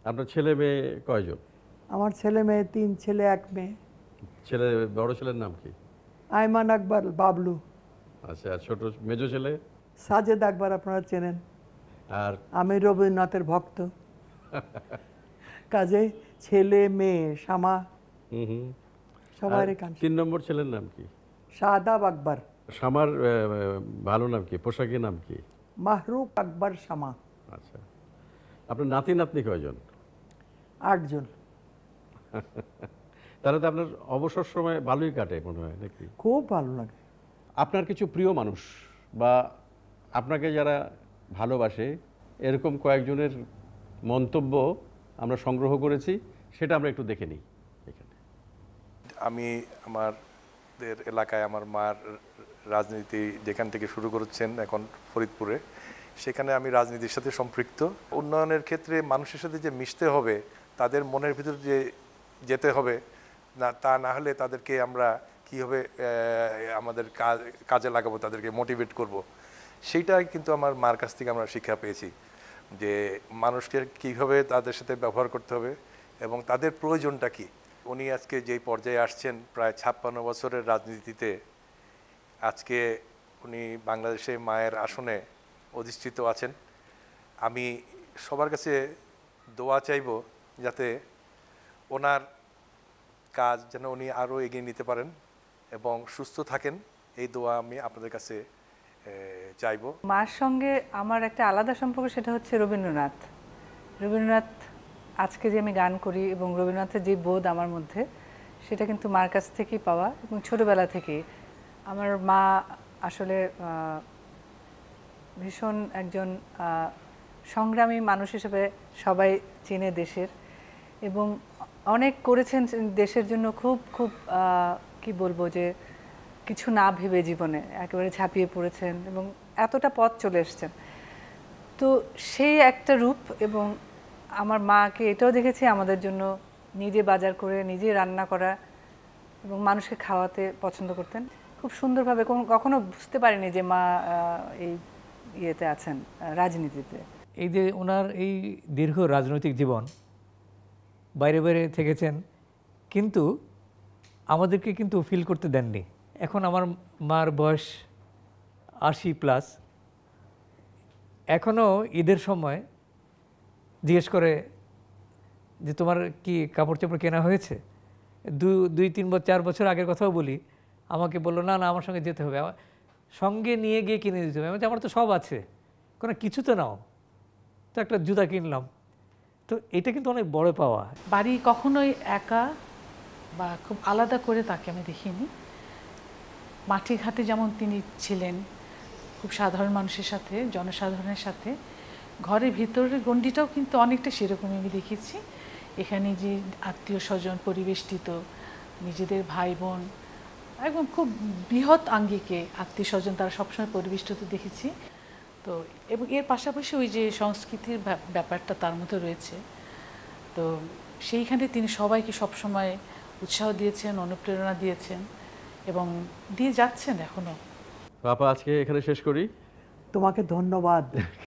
আপনার ছেলে মেয়ে কয়জন? আমার ছেলে মেয়ে 3 ছেলে 1 মেয়ে। ছেলে বড় ছেলের নাম কি? আয়মান আকবর বাবলু। আচ্ছা, আর ছোট মেজো ছেলে? সাজেদ আকবর আপনারা চেনেন। আর আমি রবীন্দ্রনাথের ভক্ত। কাজে ছেলে মেয়ে শামা হুম হুম। আর সবার গান। 3 নম্বর ছেলের নাম কি? শাহাদাব আকবর। শামার ভালো নাম কি, পোশাকের নাম কি? মাহরুক আকবর শামা। আচ্ছা, আপনার নাতি নাতনি কয়জন? 8 জন। তাহলে তো আপনার অবসর সময় ভালোই কাটে মনে হয় নাকি? খুব ভালো লাগে। আপনার কিছু প্রিয় মানুষ বা আপনাকে যারা ভালোবাসে এরকম কয়েকজনের মন্তব্য আমরা সংগ্রহ করেছি, সেটা আমরা একটু দেখে নিই এখানে। আমি আমাদের এলাকায় আমার মার রাজনীতি যেখান থেকে শুরু করেছেন এখন ফরিদপুরে, সেখানে আমি রাজনীতির সাথে সম্পৃক্ত। উন্নয়নের ক্ষেত্রে মানুষের সাথে যে মিশতে হবে, তাদের মনের ভিতর যে যেতে হবে, না তা না হলে তাদেরকে আমরা কীভাবে আমাদের কাজে লাগাবো, তাদেরকে মোটিভেট করব, সেইটাই কিন্তু আমার মার কাছ থেকে আমরা শিক্ষা পেয়েছি যে মানুষকে কীভাবে তাদের সাথে ব্যবহার করতে হবে এবং তাদের প্রয়োজনটা কী। উনি আজকে যেই পর্যায়ে আসছেন, প্রায় 56 বছরের রাজনীতিতে, আজকে উনি বাংলাদেশে মায়ের আসনে অধিষ্ঠিত আছেন। আমি সবার কাছে দোয়া চাইব যাতে ওনার কাজ যেন উনি আরও এগিয়ে নিতে পারেন এবং সুস্থ থাকেন, এই দোয়া আমি আপনাদের কাছে চাইব। মার সঙ্গে আমার একটা আলাদা সম্পর্ক, সেটা হচ্ছে রবীন্দ্রনাথ। রবীন্দ্রনাথ আজকে যে আমি গান করি এবং রবীন্দ্রনাথের যে বোধ আমার মধ্যে, সেটা কিন্তু মার কাছ থেকেই পাওয়া। এবং ছোটোবেলা থেকেই আমার মা আসলে ভীষণ একজন সংগ্রামী মানুষ হিসেবে সবাই চেনে দেশের, এবং অনেক করেছেন দেশের জন্য। খুব খুব কি বলবো, যে কিছু না ভেবে জীবনে একেবারে ঝাঁপিয়ে পড়েছেন এবং এতটা পথ চলে এসছেন। তো সেই একটা রূপ। এবং আমার মাকে এটাও দেখেছি আমাদের জন্য নিজে বাজার করে নিজে রান্না করা এবং মানুষকে খাওয়াতে পছন্দ করতেন খুব সুন্দরভাবে। কখনো বুঝতে পারিনি যে মা এই ইয়েতে আছেন, রাজনীতিতে। এই যে ওনার এই দীর্ঘ রাজনৈতিক জীবন, বাইরে বাইরে থেকেছেন, কিন্তু আমাদেরকে কিন্তু ফিল করতে দেননি। এখন আমার মার বয়স 80+। এখনও ঈদের সময় জিজ্ঞেস করে যে তোমার কি কাপড় চোপড় কেনা হয়েছে। 2-3-4 বছর আগের কথাও বলি, আমাকে বললো না না আমার সঙ্গে যেতে হবে, আমার সঙ্গে নিয়ে গিয়ে কিনে দিতে হবে। আমার তো সব আছে, কোনো কিছু তো নাও, তো একটা জুতা কিনলাম। তো এটা কিন্তু অনেক বড় পাওয়া। বাড়ি কখনোই একা বা খুব আলাদা করে তাকে আমি দেখিনি। মাঠে ঘাটে যেমন তিনি ছিলেন খুব সাধারণ মানুষের সাথে, জনসাধারণের সাথে, ঘরের ভিতরের গণ্ডিটাও কিন্তু অনেকটা সেরকমই আমি দেখেছি। এখানে যে আত্মীয় স্বজন পরিবেষ্টিত, নিজেদের ভাই বোন, একদম খুব বৃহৎ আঙ্গিকে আত্মীয় স্বজন তারা সবসময় পরিবেষ্টিত দেখেছি। তো এবং এর পাশাপাশি ওই যে সংস্কৃতির ব্যাপারটা তার মধ্যে রয়েছে। তো সেইখানে তিনি সবাইকে সবসময় উৎসাহ দিয়েছেন, অনুপ্রেরণা দিয়েছেন এবং দিয়ে যাচ্ছেন এখনও। আপা, আজকে এখানে শেষ করি। তোমাকে ধন্যবাদ।